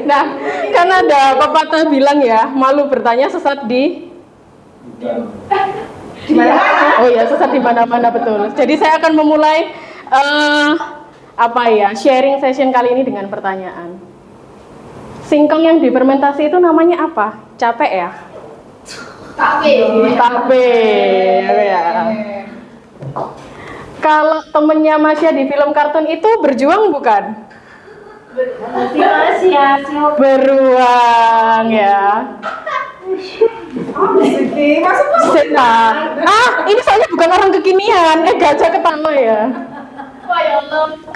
Nah, kan ada pepatah bilang ya, malu bertanya sesat di mana? Oh ya, sesat di mana-mana, betul. Jadi saya akan memulai sharing session kali ini dengan pertanyaan. Singkong yang difermentasi itu namanya apa? Capek ya? Tape. Ya. Kalau temennya Masya di film kartun itu berjuang bukan? Beruang ya. Ini soalnya bukan orang kekinian. Gajah ketama ya.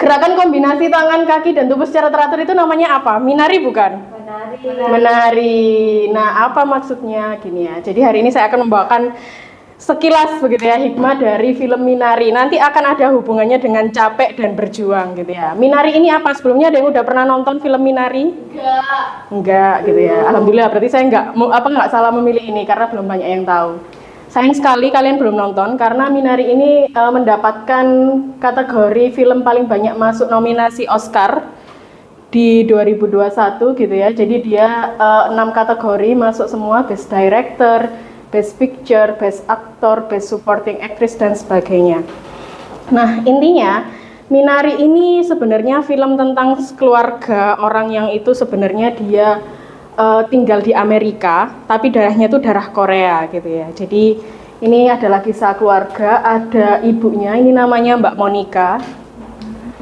Gerakan kombinasi tangan, kaki, dan tubuh secara teratur itu namanya apa? Minari bukan? Menari. Nah, apa maksudnya? Gini ya. Jadi hari ini saya akan membawakan sekilas begitu ya hikmah dari film Minari. Nanti akan ada hubungannya dengan capek dan berjuang gitu ya. Minari ini apa? Sebelumnya ada yang udah pernah nonton film Minari? Enggak gitu ya. Alhamdulillah, berarti saya nggak salah memilih ini karena belum banyak yang tahu. Sayang sekali kalian belum nonton karena Minari ini mendapatkan kategori film paling banyak masuk nominasi Oscar di 2021 gitu ya. Jadi dia 6 kategori masuk semua, Best Director, Best Picture, Best Actor, Best Supporting Actress, dan sebagainya. Nah, intinya Minari ini sebenarnya film tentang keluarga orang yang itu sebenarnya dia tinggal di Amerika, tapi darahnya itu darah Korea gitu ya. Jadi ini adalah kisah keluarga, ada ibunya, ini namanya Mbak Monica,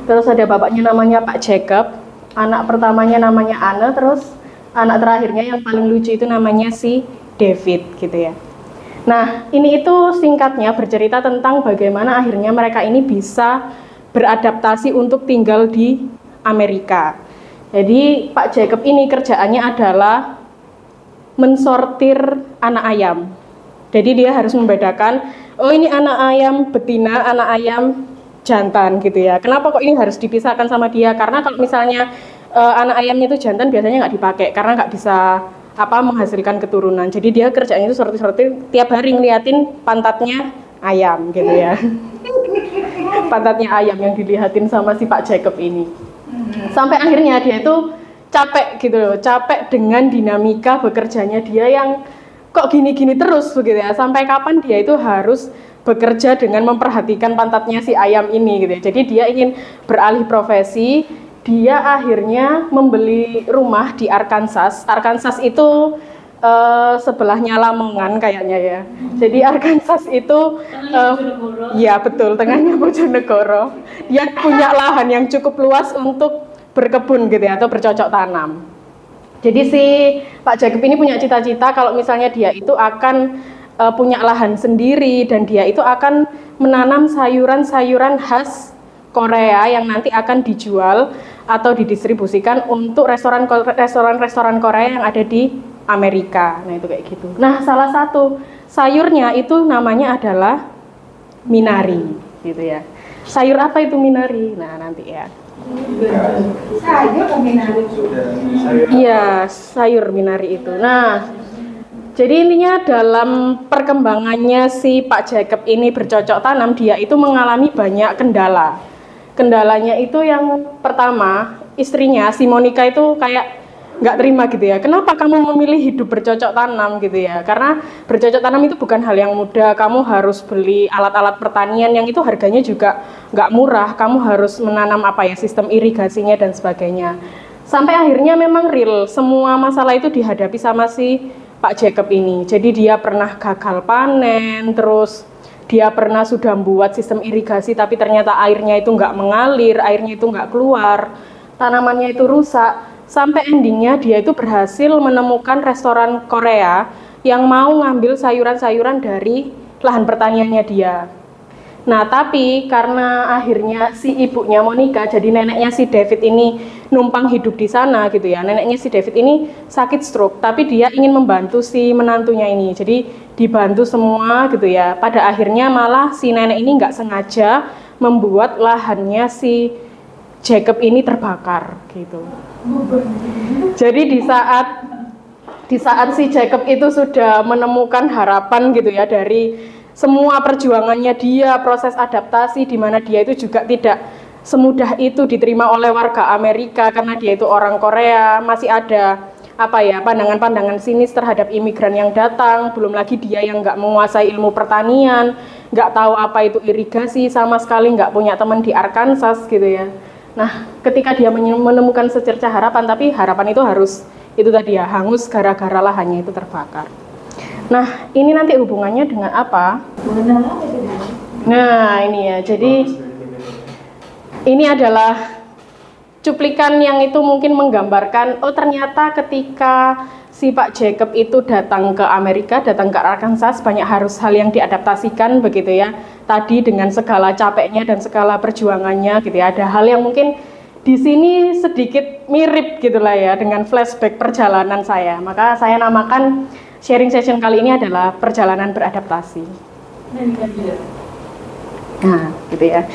terus ada bapaknya namanya Pak Jacob, anak pertamanya namanya Anne, terus anak terakhirnya yang paling lucu itu namanya si David gitu ya. Nah, ini itu singkatnya bercerita tentang bagaimana akhirnya mereka ini bisa beradaptasi untuk tinggal di Amerika. Jadi Pak Jacob ini kerjaannya adalah mensortir anak ayam. Jadi dia harus membedakan, oh ini anak ayam betina, anak ayam jantan gitu ya. Kenapa kok ini harus dipisahkan sama dia? Karena kalau misalnya anak ayamnya itu jantan biasanya nggak dipakai karena nggak bisa menghasilkan keturunan. Jadi dia kerjanya itu sortir-sortir, tiap hari ngeliatin pantatnya ayam gitu ya. Pantatnya ayam yang dilihatin sama si Pak Jacob ini. Sampai akhirnya dia itu capek gitu loh, capek dengan dinamika bekerjanya dia yang kok gini-gini terus begitu ya. Sampai kapan dia itu harus bekerja dengan memperhatikan pantatnya si ayam ini gitu ya. Jadi dia ingin beralih profesi. Dia akhirnya membeli rumah di Arkansas. Arkansas itu sebelahnya Lamongan kayaknya ya. Jadi Arkansas itu ya betul, tengahnya Bojonegoro. Dia punya lahan yang cukup luas untuk berkebun gitu ya, atau bercocok tanam. Jadi si Pak Jacob ini punya cita-cita kalau misalnya dia itu akan punya lahan sendiri dan dia itu akan menanam sayuran-sayuran khas Korea yang nanti akan dijual atau didistribusikan untuk restoran-restoran Korea yang ada di Amerika. Nah, itu kayak gitu. Nah, salah satu sayurnya itu namanya adalah minari, gitu ya. Sayur apa itu minari? Nah, nanti ya. Sayur atau minari? Iya, sayur minari itu. Nah, jadi intinya dalam perkembangannya si Pak Jacob ini bercocok tanam, dia itu mengalami banyak kendala. Kendalanya itu yang pertama, istrinya si Monica itu kayak nggak terima gitu ya. Kenapa kamu memilih hidup bercocok tanam gitu ya? Karena bercocok tanam itu bukan hal yang mudah. Kamu harus beli alat-alat pertanian yang itu harganya juga nggak murah. Kamu harus menanam sistem irigasinya dan sebagainya. Sampai akhirnya memang real semua masalah itu dihadapi sama si Pak Jacob ini. Jadi dia pernah gagal panen, terus dia pernah sudah membuat sistem irigasi tapi ternyata airnya itu nggak mengalir, airnya itu nggak keluar, tanamannya itu rusak. Sampai endingnya dia itu berhasil menemukan restoran Korea yang mau ngambil sayuran-sayuran dari lahan pertaniannya dia. Nah, tapi karena akhirnya si ibunya Monica, jadi neneknya si David ini numpang hidup di sana gitu ya. Neneknya si David ini sakit stroke, tapi dia ingin membantu si menantunya ini. Jadi dibantu semua gitu ya. Pada akhirnya malah si nenek ini nggak sengaja membuat lahannya si Jacob ini terbakar gitu. Jadi di saat si Jacob itu sudah menemukan harapan gitu ya dari semua perjuangannya dia, proses adaptasi di mana dia itu juga tidak semudah itu diterima oleh warga Amerika karena dia itu orang Korea, masih ada pandangan-pandangan sinis terhadap imigran yang datang, belum lagi dia yang nggak menguasai ilmu pertanian, nggak tahu apa itu irigasi, sama sekali nggak punya teman di Arkansas gitu ya. Nah, ketika dia menemukan secercah harapan, tapi harapan itu harus itu tadi ya, hangus gara-gara lahannya itu terbakar. Nah, ini nanti hubungannya dengan apa? Nah, ini ya, jadi ini adalah cuplikan yang itu mungkin menggambarkan, oh ternyata ketika si Pak Jacob itu datang ke Amerika, datang ke Arkansas, banyak hal yang diadaptasikan begitu ya. Tadi dengan segala capeknya dan segala perjuangannya gitu ya. Ada hal yang mungkin di sini sedikit mirip gitulah ya dengan flashback perjalanan saya. Maka saya namakan sharing session kali ini adalah perjalanan beradaptasi. Nah, gitu ya.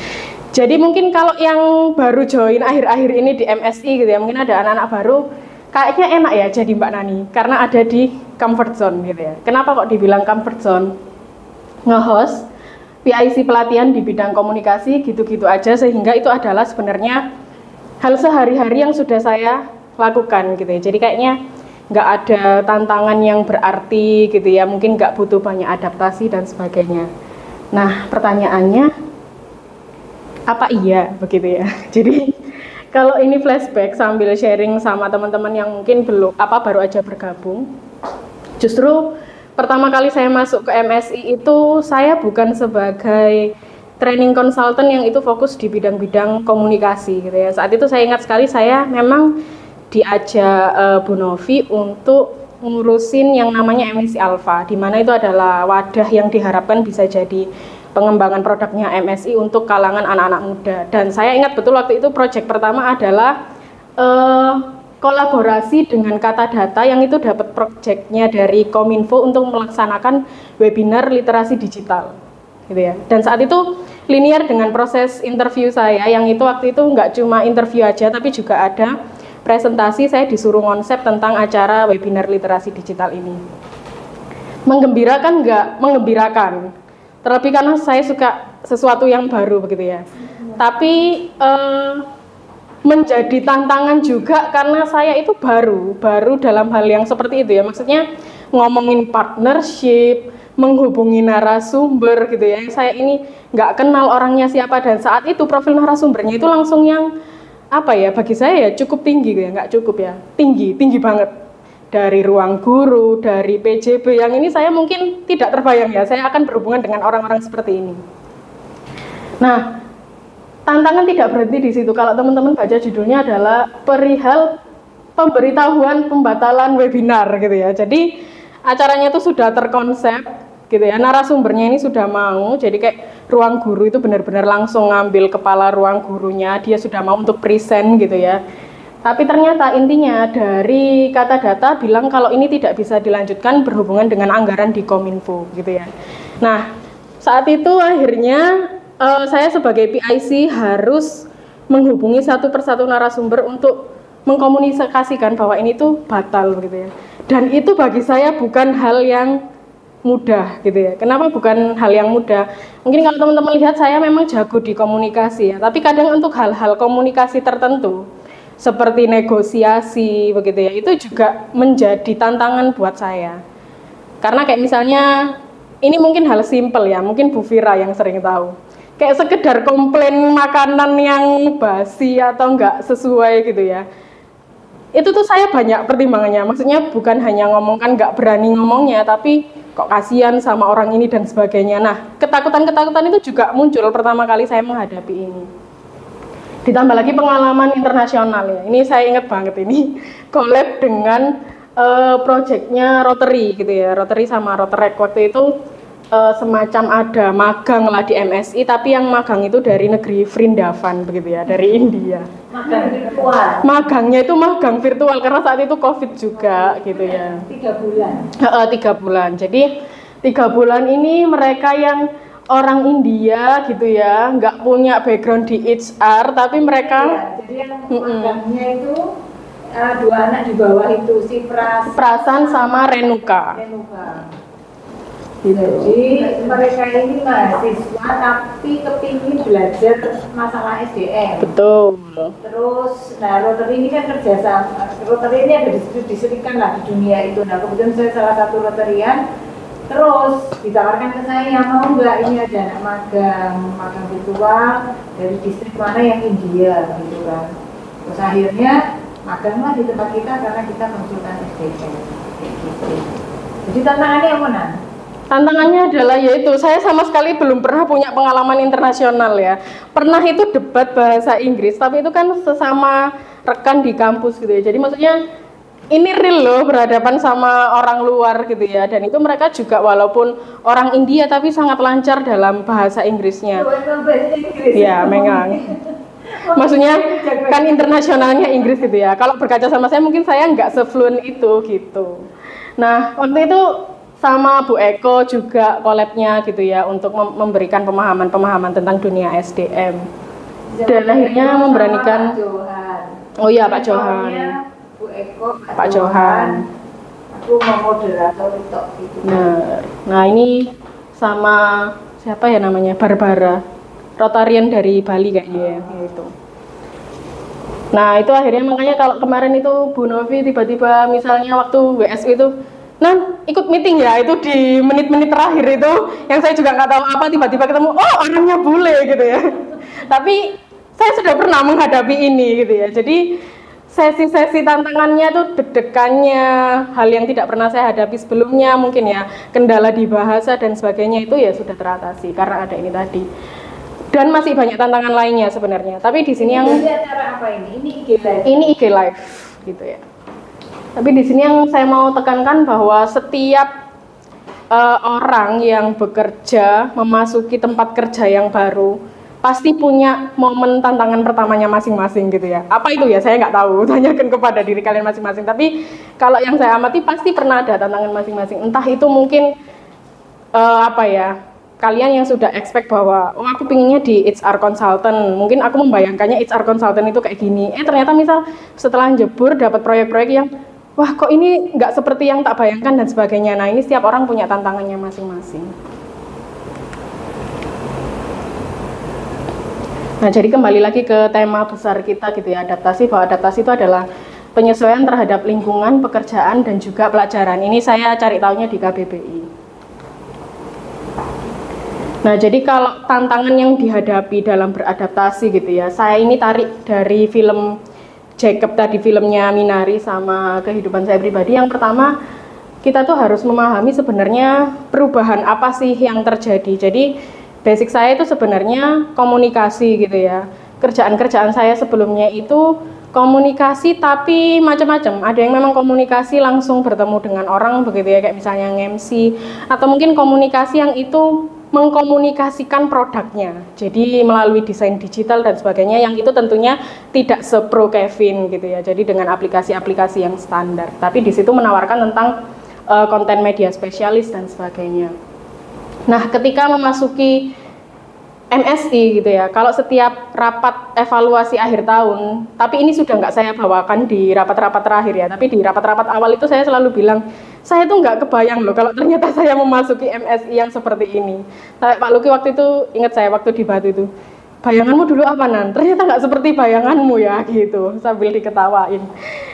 Jadi mungkin kalau yang baru join akhir-akhir ini di MSI gitu ya, mungkin ada anak-anak baru, kayaknya enak ya jadi Mbak Nani, karena ada di comfort zone gitu ya. Kenapa kok dibilang comfort zone? Nge-host PIC pelatihan di bidang komunikasi gitu-gitu aja, sehingga itu adalah sebenarnya hal sehari-hari yang sudah saya lakukan gitu ya. Jadi kayaknya nggak ada tantangan yang berarti gitu ya, mungkin nggak butuh banyak adaptasi dan sebagainya. Nah, pertanyaannya, apa iya begitu ya? Jadi kalau ini flashback sambil sharing sama teman-teman yang mungkin baru aja bergabung. Justru pertama kali saya masuk ke MSI itu saya bukan sebagai training consultant yang itu fokus di bidang-bidang komunikasi gitu ya. Saat itu saya ingat sekali saya memang diajak Bu Novi untuk ngurusin yang namanya MSI Alpha, di mana itu adalah wadah yang diharapkan bisa jadi pengembangan produknya MSI untuk kalangan anak-anak muda. Dan saya ingat betul waktu itu proyek pertama adalah kolaborasi dengan Kata Data yang itu dapat proyeknya dari Kominfo untuk melaksanakan webinar literasi digital gitu ya. Dan saat itu linear dengan proses interview saya yang itu waktu itu nggak cuma interview aja tapi juga ada presentasi, saya disuruh konsep tentang acara webinar literasi digital ini. Menggembirakan nggak? Menggembirakan. Terlebih karena saya suka sesuatu yang baru begitu ya. Tapi menjadi tantangan juga karena saya itu baru dalam hal yang seperti itu ya. Maksudnya ngomongin partnership, menghubungi narasumber gitu ya. Saya ini nggak kenal orangnya siapa dan saat itu profil narasumbernya itu langsung yang bagi saya ya cukup tinggi gitu ya, nggak cukup ya, tinggi banget. Dari ruang guru, dari PJB, yang ini saya mungkin tidak terbayang ya, saya akan berhubungan dengan orang-orang seperti ini. Nah, tantangan tidak berhenti di situ. Kalau teman-teman baca judulnya adalah perihal pemberitahuan pembatalan webinar gitu ya. Jadi acaranya itu sudah terkonsep gitu ya, narasumbernya ini sudah mau, jadi kayak ruang guru itu benar-benar langsung ngambil kepala ruang gurunya, dia sudah mau untuk present gitu ya. Tapi ternyata intinya dari Kata Data bilang kalau ini tidak bisa dilanjutkan berhubungan dengan anggaran di Kominfo gitu ya. Nah, saat itu akhirnya saya sebagai PIC harus menghubungi satu persatu narasumber untuk mengkomunikasikan bahwa ini tuh batal gitu ya. Dan itu bagi saya bukan hal yang mudah gitu ya. Kenapa bukan hal yang mudah? Mungkin kalau teman-teman lihat saya memang jago di komunikasi ya, tapi kadang untuk hal-hal komunikasi tertentu seperti negosiasi begitu ya, itu juga menjadi tantangan buat saya. Karena kayak misalnya ini mungkin hal simpel ya, mungkin Bu Fira yang sering tahu. Kayak sekedar komplain makanan yang basi atau enggak sesuai gitu ya. Itu tuh saya banyak pertimbangannya. Maksudnya bukan hanya ngomongkan enggak berani ngomongnya, tapi kok kasihan sama orang ini dan sebagainya. Nah, ketakutan-ketakutan itu juga muncul pertama kali saya menghadapi ini. Ditambah lagi pengalaman internasional ya. Ini saya ingat banget ini collab dengan projectnya Rotary gitu ya. Rotary sama Rotaract waktu itu semacam ada magang lah di MSI, tapi yang magang itu dari negeri Vrindavan begitu ya, dari India. Magang virtual. Magangnya itu magang virtual karena saat itu COVID juga gitu ya. 3 bulan. 3 bulan. Jadi 3 bulan ini mereka yang orang India gitu ya, nggak punya background di HR, tapi mereka jadi yang magangnya itu 2 anak di bawah itu si Prasan sama Renuka. Gitu. Jadi mereka ini mahasiswa tapi kepingin belajar masalah SDM. Betul. Terus, nah Rotary ini kan kerjasama. Rotary ini ada disebutkan lah di dunia itu. Nah kemudian saya salah satu Rotarian. Terus ditawarkan ke saya, mau nggak ini ada anak magang virtual dari distrik mana yang India gitu kan. Terus akhirnya maganglah di tempat kita karena kita konsultan SDM. Gitu. Jadi tantangannya yang mana? Tantangannya adalah yaitu saya sama sekali belum pernah punya pengalaman internasional ya. Pernah itu debat bahasa Inggris, tapi itu kan sesama rekan di kampus gitu ya. Jadi maksudnya ini real loh berhadapan sama orang luar gitu ya. Dan itu mereka juga walaupun orang India tapi sangat lancar dalam bahasa Inggrisnya. Ya, memang. Maksudnya kan internasionalnya Inggris gitu ya. Kalau berkaca sama saya mungkin saya nggak se-fluent itu gitu. Nah, waktu itu sama Bu Eko juga collab-nya gitu ya untuk memberikan pemahaman-pemahaman tentang dunia SDM. Dan akhirnya memberanikan Oh iya Pak Johan. Bu Eko, Pak Johan. Aku mau moderator itu gitu. Nah ini sama siapa ya namanya? Barbara. Rotarian dari Bali kayaknya gitu. Nah, itu akhirnya makanya kalau kemarin itu Bu Novi tiba-tiba misalnya waktu WSU itu ikut meeting ya, itu di menit-menit terakhir itu yang saya juga nggak tahu apa tiba-tiba ketemu, oh orangnya bule gitu ya. Tapi saya sudah pernah menghadapi ini gitu ya. Jadi sesi-sesi tantangannya tuh deg-degannya, hal yang tidak pernah saya hadapi sebelumnya mungkin ya, kendala di bahasa dan sebagainya itu ya sudah teratasi karena ada ini tadi. Dan masih banyak tantangan lainnya sebenarnya. Tapi di sini yang acara apa ini? Ini IG Live. Ini IG Live gitu ya. Tapi di sini yang saya mau tekankan bahwa setiap orang yang bekerja memasuki tempat kerja yang baru pasti punya momen tantangan pertamanya masing-masing gitu ya. Apa itu ya? Saya nggak tahu. Tanyakan kepada diri kalian masing-masing. Tapi kalau yang saya amati pasti pernah ada tantangan masing-masing. Entah itu mungkin kalian yang sudah expect bahwa aku pinginnya di HR consultant, mungkin aku membayangkannya HR consultant itu kayak gini. Ternyata misal setelah jebur dapat proyek-proyek yang wah kok ini nggak seperti yang tak bayangkan dan sebagainya. Nah ini setiap orang punya tantangannya masing-masing. Nah jadi kembali lagi ke tema besar kita gitu ya, adaptasi, bahwa adaptasi itu adalah penyesuaian terhadap lingkungan, pekerjaan dan juga pelajaran. Ini saya cari tahunya di KBBI. Nah jadi kalau tantangan yang dihadapi dalam beradaptasi gitu ya, saya ini tarik dari film Jacob tadi, filmnya Minari sama kehidupan saya pribadi. Yang pertama, kita tuh harus memahami sebenarnya perubahan apa sih yang terjadi. Jadi basic saya itu sebenarnya komunikasi gitu ya. Kerjaan-kerjaan saya sebelumnya itu komunikasi tapi macam-macam. Ada yang memang komunikasi langsung bertemu dengan orang begitu ya, kayak misalnya MC, atau mungkin komunikasi yang itu mengkomunikasikan produknya, jadi melalui desain digital dan sebagainya, yang itu tentunya tidak sepro Kevin gitu ya, jadi dengan aplikasi-aplikasi yang standar, tapi di situ menawarkan tentang konten media spesialis dan sebagainya. Nah ketika memasuki MSI gitu ya, kalau setiap rapat evaluasi akhir tahun, tapi ini sudah nggak saya bawakan di rapat-rapat terakhir ya, tapi di rapat-rapat awal itu saya selalu bilang, saya tuh nggak kebayang loh kalau ternyata saya memasuki MSI yang seperti ini. Pak Luki waktu itu, ingat saya waktu di Batu itu, bayanganmu dulu apa Nan? Ternyata nggak seperti bayanganmu ya gitu, sambil diketawain.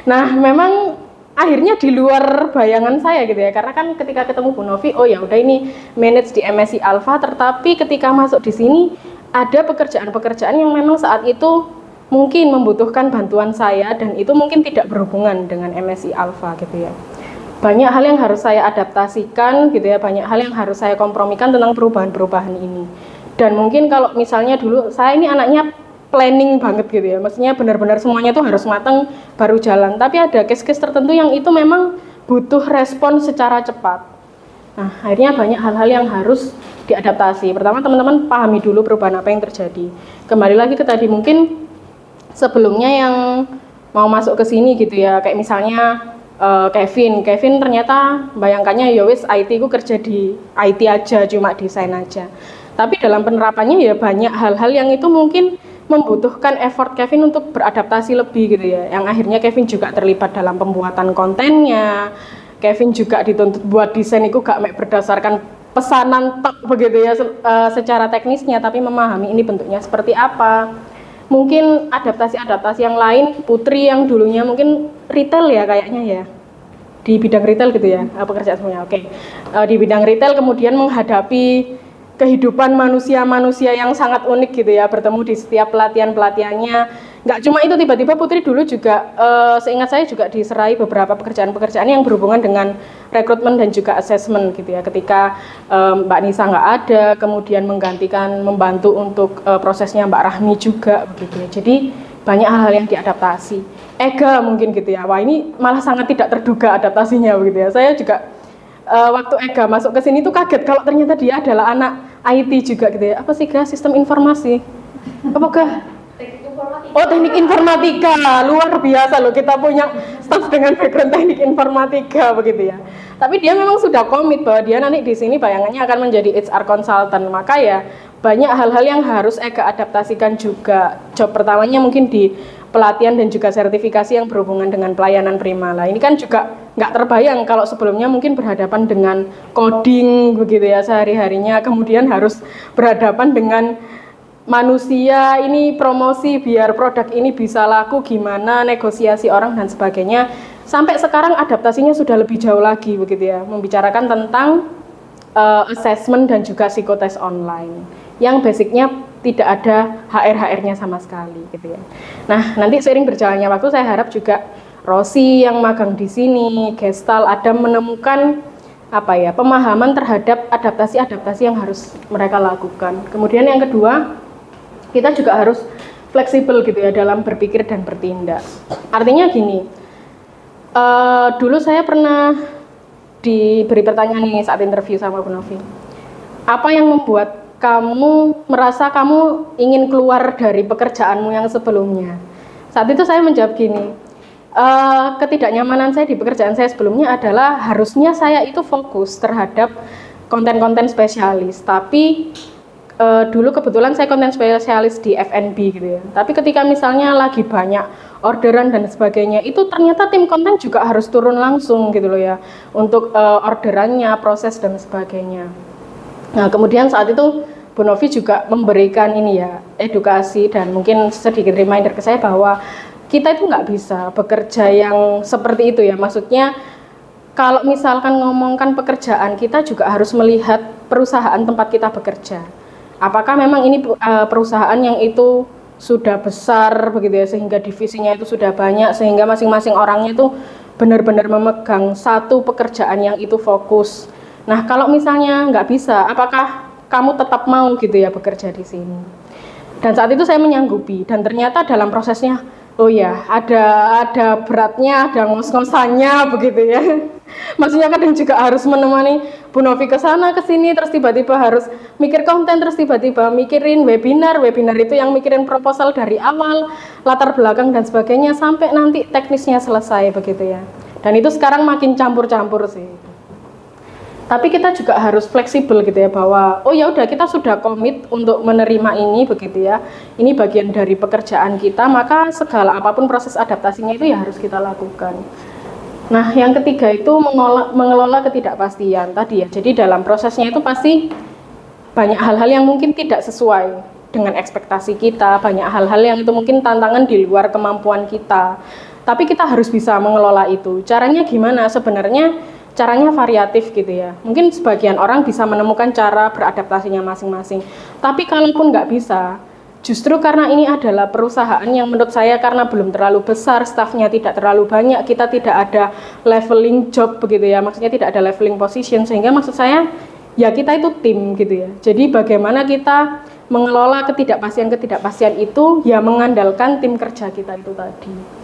Nah memang akhirnya di luar bayangan saya gitu ya, karena kan ketika ketemu Bu Novi, oh ya udah ini manage di MSI Alpha, tetapi ketika masuk di sini ada pekerjaan-pekerjaan yang memang saat itu mungkin membutuhkan bantuan saya dan itu mungkin tidak berhubungan dengan MSI Alpha gitu ya. Banyak hal yang harus saya adaptasikan gitu ya, banyak hal yang harus saya kompromikan tentang perubahan-perubahan ini. Dan mungkin kalau misalnya dulu saya ini anaknya planning banget gitu ya, maksudnya benar-benar semuanya tuh harus matang baru jalan, tapi ada case-case tertentu yang itu memang butuh respon secara cepat. Nah akhirnya banyak hal-hal yang harus diadaptasi. Pertama teman-teman pahami dulu perubahan apa yang terjadi. Kembali lagi ke tadi, mungkin sebelumnya yang mau masuk ke sini gitu ya, kayak misalnya Kevin ternyata bayangkannya ya wis IT ku kerja di IT aja, cuma desain aja. Tapi dalam penerapannya ya banyak hal-hal yang itu mungkin membutuhkan effort Kevin untuk beradaptasi lebih gitu ya. Yang akhirnya Kevin juga terlibat dalam pembuatan kontennya. Kevin juga dituntut buat desain itu gak berdasarkan pesanan tok begitu ya secara teknisnya, tapi memahami ini bentuknya seperti apa. Mungkin adaptasi-adaptasi yang lain, Putri yang dulunya mungkin retail ya kayaknya ya, di bidang retail gitu ya, pekerjaan semuanya. Oke. Di bidang retail kemudian menghadapi kehidupan manusia-manusia yang sangat unik gitu ya, bertemu di setiap pelatihan-pelatihannya. Nggak cuma itu, tiba-tiba Putri dulu juga, seingat saya juga diserai beberapa pekerjaan-pekerjaan yang berhubungan dengan rekrutmen dan juga assessment gitu ya. Ketika Mbak Nisa nggak ada, kemudian membantu untuk prosesnya Mbak Rahmi juga begitu ya. Jadi banyak hal-hal yang diadaptasi. Ega mungkin gitu ya, wah ini malah sangat tidak terduga adaptasinya begitu ya. Saya juga waktu Ega masuk ke sini tuh kaget kalau ternyata dia adalah anak IT juga gitu ya. Apa sih Ga? Sistem informasi? Apakah? Oh, teknik informatika, luar biasa loh, kita punya staff dengan background teknik informatika begitu ya. Tapi dia memang sudah komit bahwa dia nanti di sini bayangannya akan menjadi HR consultant, maka ya banyak hal-hal yang harus Ega adaptasikan juga. Job pertamanya mungkin di pelatihan dan juga sertifikasi yang berhubungan dengan pelayanan prima lah. Ini kan juga nggak terbayang kalau sebelumnya mungkin berhadapan dengan coding begitu ya sehari-harinya, kemudian harus berhadapan dengan manusia, ini promosi biar produk ini bisa laku gimana, negosiasi orang dan sebagainya. Sampai sekarang adaptasinya sudah lebih jauh lagi begitu ya, membicarakan tentang assessment dan juga psikotes online yang basicnya tidak ada HR-HR-nya sama sekali gitu ya. Nah, nanti seiring berjalannya waktu saya harap juga Rosi yang magang di sini, Gestal, Adam menemukan pemahaman terhadap adaptasi-adaptasi yang harus mereka lakukan. Kemudian yang kedua, kita juga harus fleksibel gitu ya dalam berpikir dan bertindak. Artinya gini, dulu saya pernah diberi pertanyaan nih saat interview sama Bu Novi. Apa yang membuat kamu merasa kamu ingin keluar dari pekerjaanmu yang sebelumnya? Saat itu saya menjawab gini, ketidaknyamanan saya di pekerjaan saya sebelumnya adalah harusnya saya itu fokus terhadap konten-konten spesialis, tapi dulu kebetulan saya konten spesialis di F&B gitu ya. Tapi ketika misalnya lagi banyak orderan dan sebagainya, itu ternyata tim konten juga harus turun langsung gitu loh ya, untuk orderannya, proses dan sebagainya. Nah kemudian saat itu Bu Novi juga memberikan ini ya, edukasi dan mungkin sedikit reminder ke saya bahwa kita itu nggak bisa bekerja yang seperti itu ya. Maksudnya kalau misalkan ngomongkan pekerjaan, kita juga harus melihat perusahaan tempat kita bekerja. Apakah memang ini perusahaan yang itu sudah besar begitu ya, sehingga divisinya itu sudah banyak, sehingga masing-masing orangnya itu benar-benar memegang satu pekerjaan yang itu fokus. Nah kalau misalnya nggak bisa, apakah kamu tetap mau gitu ya bekerja di sini? Dan saat itu saya menyanggupi, dan ternyata dalam prosesnya, oh ya ada beratnya, ada ngos-ngosannya begitu ya. Maksudnya kadang juga harus menemani Bu Novi ke sana ke sini, terus tiba-tiba harus mikir konten, terus tiba-tiba mikirin webinar itu yang mikirin proposal dari awal, latar belakang dan sebagainya sampai nanti teknisnya selesai begitu ya. Dan itu sekarang makin campur-campur sih. Tapi kita juga harus fleksibel gitu ya, bahwa oh ya udah kita sudah komit untuk menerima ini begitu ya. Ini bagian dari pekerjaan kita, maka segala apapun proses adaptasinya itu ya harus kita lakukan. Nah, yang ketiga itu mengelola ketidakpastian tadi ya. Jadi dalam prosesnya itu pasti banyak hal-hal yang mungkin tidak sesuai dengan ekspektasi kita, banyak hal-hal yang itu mungkin tantangan di luar kemampuan kita. Tapi kita harus bisa mengelola itu. Caranya gimana? Sebenarnya caranya variatif gitu ya. Mungkin sebagian orang bisa menemukan cara beradaptasinya masing-masing. Tapi kalaupun nggak bisa, justru karena ini adalah perusahaan yang menurut saya karena belum terlalu besar, stafnya tidak terlalu banyak, kita tidak ada leveling job begitu ya. Maksudnya tidak ada leveling position, sehingga maksud saya ya kita itu tim gitu ya. Jadi bagaimana kita mengelola ketidakpastian itu ya mengandalkan tim kerja kita itu tadi.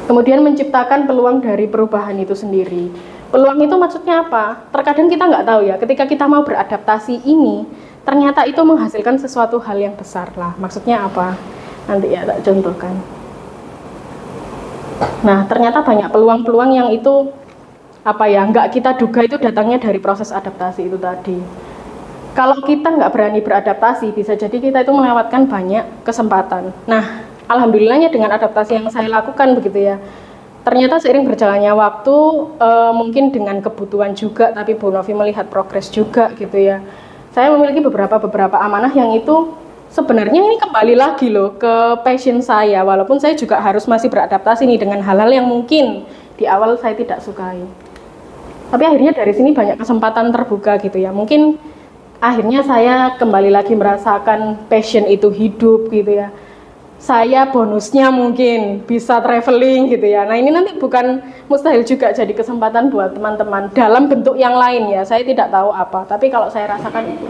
Kemudian menciptakan peluang dari perubahan itu sendiri. Peluang itu maksudnya apa? Terkadang kita nggak tahu ya, ketika kita mau beradaptasi ini, ternyata itu menghasilkan sesuatu hal yang besar lah. Maksudnya apa? Nanti ya tak contohkan. Nah, ternyata banyak peluang-peluang yang itu nggak kita duga itu datangnya dari proses adaptasi itu tadi. Kalau kita nggak berani beradaptasi, bisa jadi kita itu melewatkan banyak kesempatan. Nah, alhamdulillahnya dengan adaptasi yang saya lakukan begitu ya, ternyata seiring berjalannya waktu, mungkin dengan kebutuhan juga, tapi Bu Novi melihat progres juga gitu ya. Saya memiliki beberapa amanah yang itu sebenarnya ini kembali lagi loh ke passion saya, walaupun saya juga harus masih beradaptasi nih dengan hal-hal yang mungkin di awal saya tidak sukai. Tapi akhirnya dari sini banyak kesempatan terbuka gitu ya. Mungkin akhirnya saya kembali lagi merasakan passion itu hidup gitu ya. Saya bonusnya mungkin bisa traveling gitu ya. Nah ini nanti bukan mustahil juga jadi kesempatan buat teman-teman dalam bentuk yang lain ya. Saya tidak tahu apa, tapi kalau saya rasakan itu.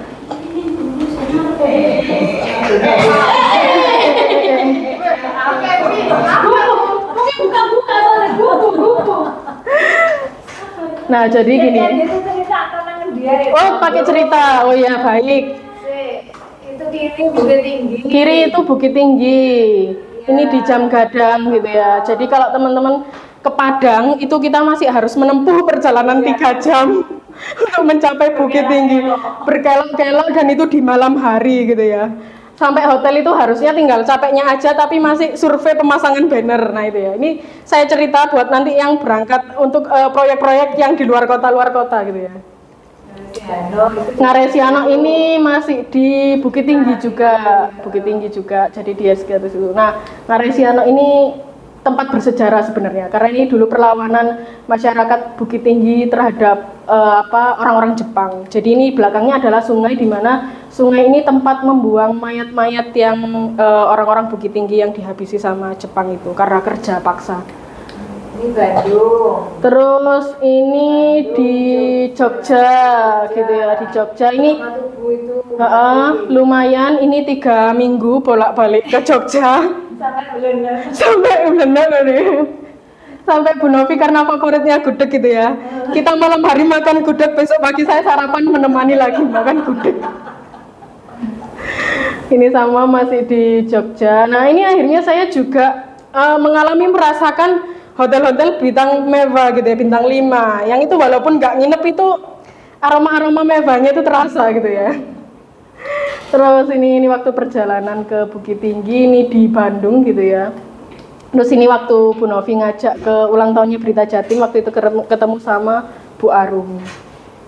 Nah jadi gini. Oh pakai cerita, oh ya baik. Itu kiri Bukit Tinggi. Kiri itu Bukit Tinggi. Ini di Jam Gadang gitu ya. Jadi kalau teman-teman ke Padang itu kita masih harus menempuh perjalanan 3 jam untuk mencapai Bukit Tinggi. Berkelok-kelok dan itu di malam hari gitu ya. Sampai hotel itu harusnya tinggal capeknya aja tapi masih survei pemasangan banner. Nah itu ya. Ini saya cerita buat nanti yang berangkat untuk proyek-proyek yang di luar kota gitu ya. Ngaresiano ini masih di Bukit Tinggi juga, jadi dia sekitar situ. Nah, Ngaresiano ini tempat bersejarah sebenarnya, karena ini dulu perlawanan masyarakat Bukit Tinggi terhadap orang-orang Jepang. Jadi ini belakangnya adalah sungai, di mana sungai ini tempat membuang mayat-mayat yang orang-orang Bukit Tinggi yang dihabisi sama Jepang itu karena kerja paksa. Ini Bandung. Terus ini di Jogja gitu ya, di Jogja ini lumayan, ini 3 minggu bolak-balik ke Jogja sampai Belanda nih. Sampai Bu Novi karena favoritnya gudeg gitu ya, kita malam hari makan gudeg, besok pagi saya sarapan menemani lagi makan gudeg. Ini sama masih di Jogja. Nah ini akhirnya saya juga merasakan hotel-hotel bintang mewah gitu ya, bintang 5. Yang itu walaupun nggak nginep itu aroma-aroma mewahnya itu terasa gitu ya. Terus ini waktu perjalanan ke Bukit Tinggi ini di Bandung gitu ya. Terus ini waktu Bu Novi ngajak ke ulang tahunnya Berita Jatim, waktu itu ketemu sama Bu Arum.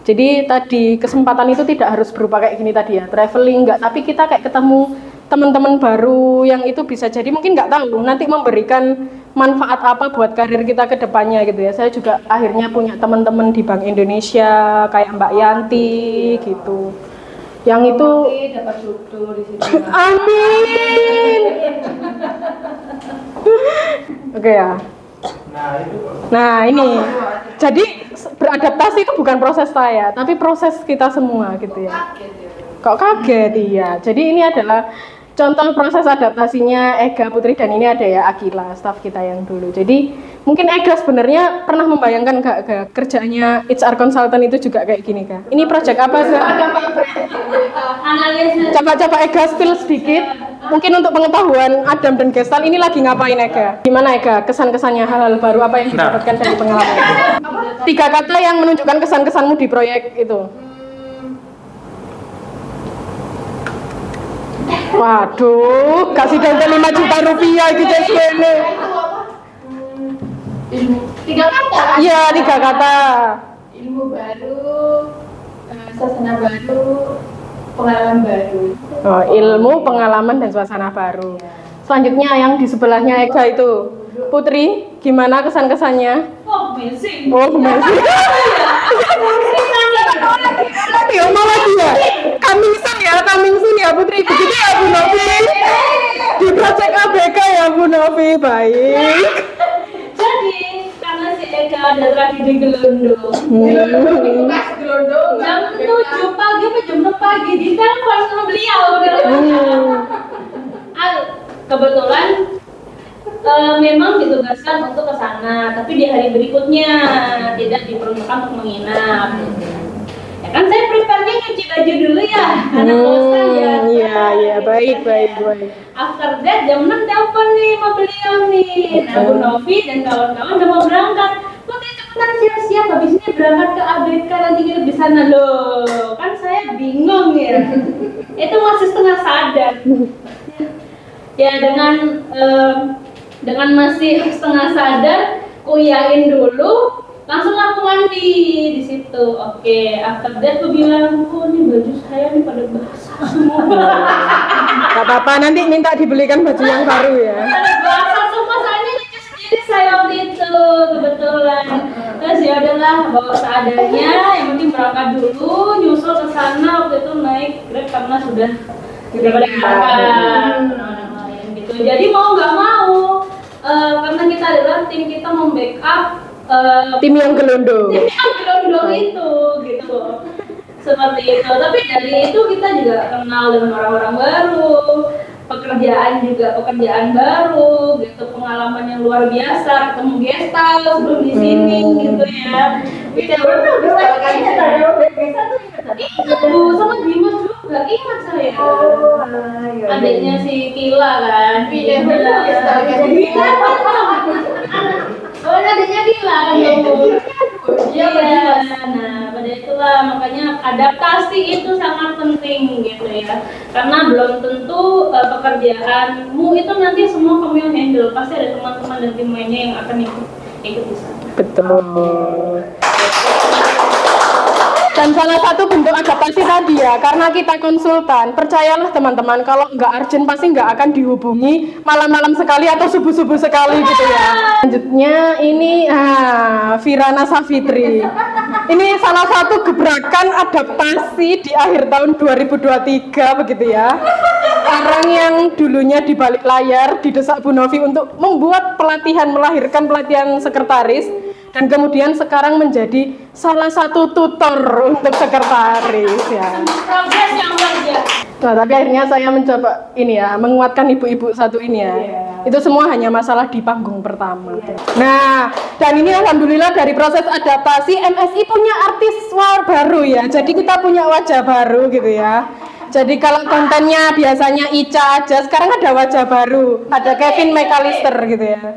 Jadi tadi kesempatan itu tidak harus berupa kayak gini tadi ya, traveling enggak, tapi kita kayak ketemu teman-teman baru yang itu bisa jadi mungkin nggak tahu nanti memberikan manfaat apa buat karir kita ke depannya gitu ya. Saya juga akhirnya punya teman-teman di Bank Indonesia kayak Mbak Yanti gitu. Yang itu dapat jodoh di situ. Amin. Oke ya. Nah ini, jadi beradaptasi itu bukan proses saya, tapi proses kita semua gitu ya. Kok kaget ya? Jadi ini adalah contoh proses adaptasinya Ega Putri, dan ini ada ya Akila, staf kita yang dulu. Jadi mungkin Ega sebenarnya pernah membayangkan Kak, kerjanya HR consultant itu juga kayak gini Kak. Ini project apa sih? Coba Ega spill sedikit. Mungkin untuk pengetahuan Adam dan Gestal ini lagi ngapain Ega? Gimana Ega? Kesan-kesannya, hal-hal baru apa yang didapatkan dari pengalaman? 3 kata yang menunjukkan kesan-kesanmu di proyek itu. Waduh, kasih denda 5 juta rupiah gitu ini. 3 kata. Iya, 3 kata. Ilmu baru, suasana baru, pengalaman baru. Oh, ilmu, pengalaman, dan suasana baru. Selanjutnya yang di sebelahnya Ega itu, Putri, gimana kesan-kesannya? Oh, amazing. Oh, amazing. Ya malah dia. Coming soon ya Putri. Begitu ya Bu Novi. Di project ABK ya Bu Novi, baik. Jadi karena si Eka ada tragedi gelondong. Jam 7 pagi atau jam 6 pagi di telepon sama beliau. Kebetulan memang ditugaskan untuk ke sana, tapi di hari berikutnya tidak diperuntukkan untuk menginap. Ya kan saya prepare-nya nyuci baju dulu ya, anak kosan ya. Iya, baik. After that jam 6 telepon nih sama beliau nih. Nah, Bu Novi dan kawan-kawan udah mau berangkat. Putri cepetan siap-siap, habis ini berangkat ke ABK, nanti kita di sana loh. Kan saya bingung ya. Itu masih setengah sadar. Ya dengan masih setengah sadar, kuyain dulu, langsung aku mandi di situ. Oke, after that aku bilang, kok ini baju saya nih pada basah semua. Gak apa-apa, nanti minta dibelikan baju yang baru ya. Pada basah semua, soalnya nyuci sendiri saya waktu itu kebetulan. Terus ya udahlah, bawa seadanya, yang penting berangkat dulu, nyusul ke sana waktu itu naik Grab karena sudah pada makan gitu. Jadi mau nggak mau, karena kita adalah tim, kita membackup Tim yang gelondong. tim yang gelondong itu gitu, seperti itu. Tapi dari itu kita juga kenal dengan orang-orang baru, pekerjaan baru gitu, pengalaman yang luar biasa, ketemu gestal sebelum di sini gitu ya. Bisa kayaknya tadi bisa tuh Ingat Bu, sama Dimas juga ingat saya. Adiknya si Kila kan. Iya, benar, gestal kan. Oh, adiknya Kila kan Bu. Iya, Nah, pada itulah makanya adaptasi itu sangat penting gitu ya. Karena belum tentu pekerjaanmu itu nanti semua kamu yang handle. Pasti ada teman-teman dan tim lainnya yang akan ikut di sana. Betul. Dan salah satu bentuk adaptasi tadi ya, karena kita konsultan, percayalah teman-teman, kalau nggak urgent pasti nggak akan dihubungi malam-malam sekali atau subuh-subuh sekali gitu ya. Selanjutnya ini Virana Savitri. Ini salah satu gebrakan adaptasi di akhir tahun 2023 begitu ya. Orang yang dulunya di balik layar didesak Bu Novi untuk membuat melahirkan pelatihan sekretaris, dan kemudian sekarang menjadi salah satu tutor untuk sekretaris ya. Progres yang luar biasa. Nah, tapi akhirnya saya mencoba ini ya, menguatkan ibu-ibu satu ini ya. Itu semua hanya masalah di panggung pertama. Nah, dan ini alhamdulillah dari proses adaptasi MSI punya artis baru ya. Jadi kita punya wajah baru gitu ya. Jadi kalau kontennya biasanya Ica aja, sekarang ada wajah baru. Ada Kevin McAllister gitu ya.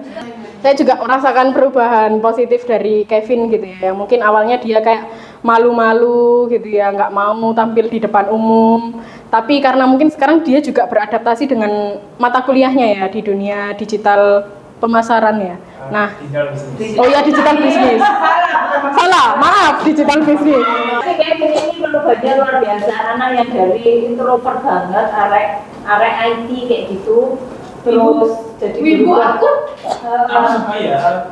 Saya juga merasakan perubahan positif dari Kevin gitu ya. Yang mungkin awalnya dia kayak malu-malu gitu ya, nggak mau tampil di depan umum. Tapi karena mungkin sekarang dia juga beradaptasi dengan mata kuliahnya ya di dunia digital pemasaran ya. Nah, oh ya digital bisnis. Salah, maaf, digital bisnis. Tapi Kevin ini perubahannya luar biasa. Anak yang dari introvert banget, arek IT kayak gitu, terus jadi Ibu aku supaya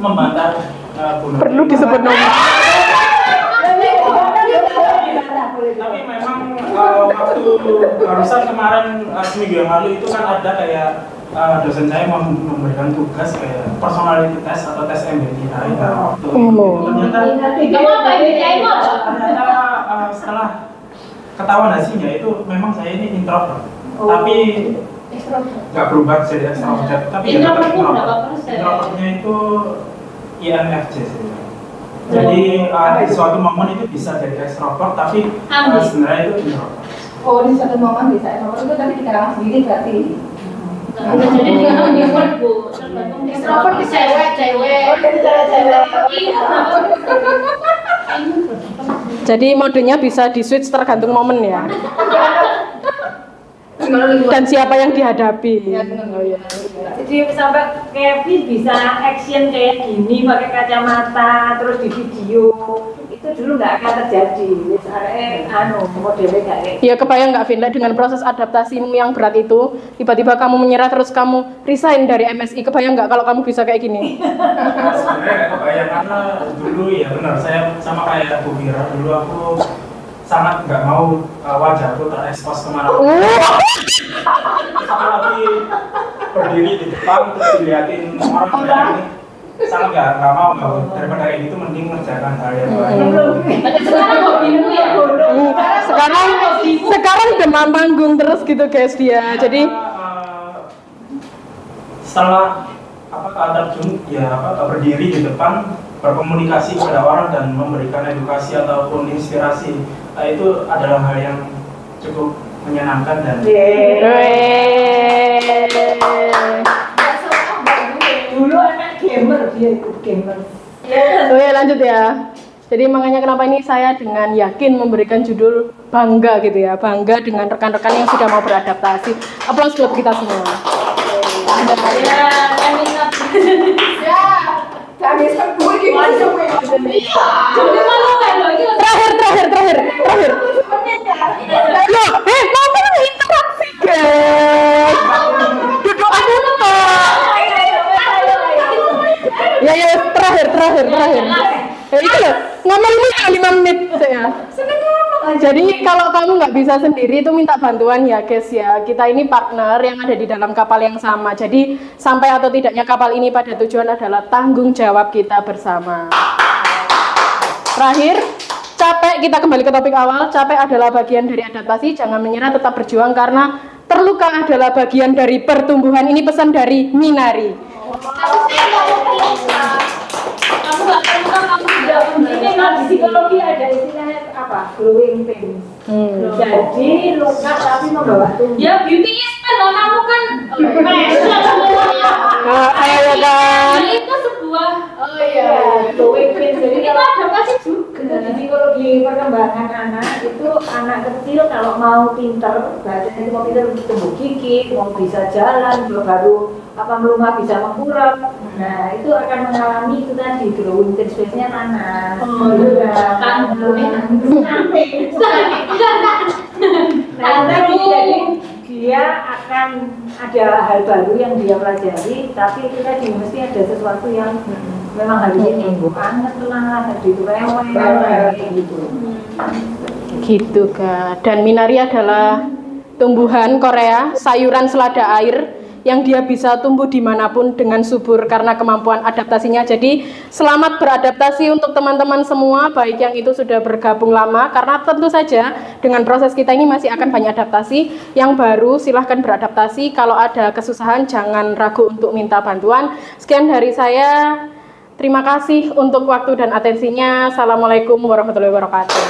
membantah Perlu disebut nomor. tapi memang waktu barusan kemarin seminggu yang lalu itu kan ada kayak dosen saya memberikan tugas kayak personality test atau tes MBTI kan. Ternyata kamu apa MBTI mu? ternyata setelah ketahuan hasilnya itu memang saya ini introvert, tapi nggak berubah jadi extrovert, tapi ya tetap introvert. Introvertnya itu INFJ sih. Jadi di suatu momen itu bisa jadi extrovert, tapi sebenarnya itu introvert. Oh, di satu momen bisa introvert itu tapi di kalangan sendiri berarti. Jadi dia introvert Bu. Introvert di cewek. Oh, jadi cewek. Jadi modenya bisa di switch tergantung momen ya. Dan siapa yang dihadapi. Jadi sampai Kevin bisa action kayak gini pakai kacamata terus di video itu dulu nggak akan terjadi. Modelnya kayak. Ya kebayang nggak Vin, dengan proses adaptasimu yang berat itu, tiba-tiba kamu menyerah terus kamu resign dari MSI, kebayang nggak kalau kamu bisa kayak gini? Sebenarnya kebayang karena dulu ya benar saya sama kayak Bu Mira, dulu aku sangat nggak mau wajahku terekspos kemana-mana. Apalagi berdiri di depan terus dilihatin orang ini, sangat nggak mau. Daripada kayak gitu mending ngerjakan hal yang lain. Sekarang hobimu ya? Sekarang demam panggung terus gitu guys dia. Jadi setelah terjun ya berdiri di depan, berkomunikasi kepada orang dan memberikan edukasi ataupun inspirasi, itu adalah hal yang cukup menyenangkan dan Dulu anak gamer, dia ikut gamer. oh ya lanjut ya. Jadi makanya kenapa ini saya dengan yakin memberikan judul bangga gitu ya, bangga dengan rekan-rekan yang sudah mau beradaptasi. Aplaus buat kita semua. Ya, kan ingat. Ya, Gak bisa gue gitu. Jadi malu kan lo ini. Terakhir. Loh, ngomong interaksi guys. Duduk aja ya, terakhir. Ya itu loh, ngomongnya 5 menit saya. Jadi kalau kamu nggak bisa sendiri itu minta bantuan ya guys ya. Kita ini partner yang ada di dalam kapal yang sama. Jadi sampai atau tidaknya kapal ini pada tujuan adalah tanggung jawab kita bersama. Terakhir, capek, kita kembali ke topik awal. Capek adalah bagian dari adaptasi, jangan menyerah, tetap berjuang karena terluka adalah bagian dari pertumbuhan. Ini pesan dari Minari. Kamu nggak terluka, kamu sudah Ini kalau di psikologi ada istilahnya apa? Glowing pains. Jadi luka tapi membawa tumbuh. ya beauty is kan lo kamu kan fashion semuanya. Ayo kan. Nah, itu sebuah Glowing pains. Jadi itu adaptasi juga. di psikologi perkembangan anak itu anak kecil kalau mau pinter, bahasanya itu mau pinter tumbuh gigi, mau bisa jalan, baru melumah bisa mengkurap. Nah itu akan mengalami itu tadi glowing pains, biasanya panas. Nah jadi dia akan ada hal baru yang dia pelajari, tapi itu tadi mesti ada sesuatu yang memang harus ini anget lah, gitu kayak gitu. Gitu Kak. Dan Minari adalah tumbuhan Korea, sayuran selada air yang dia bisa tumbuh dimanapun dengan subur karena kemampuan adaptasinya. Jadi selamat beradaptasi untuk teman-teman semua, baik yang itu sudah bergabung lama, karena tentu saja dengan proses kita ini masih akan banyak adaptasi. Yang baru silahkan beradaptasi, kalau ada kesusahan jangan ragu untuk minta bantuan. Sekian dari saya, terima kasih untuk waktu dan atensinya. Assalamualaikum warahmatullahi wabarakatuh.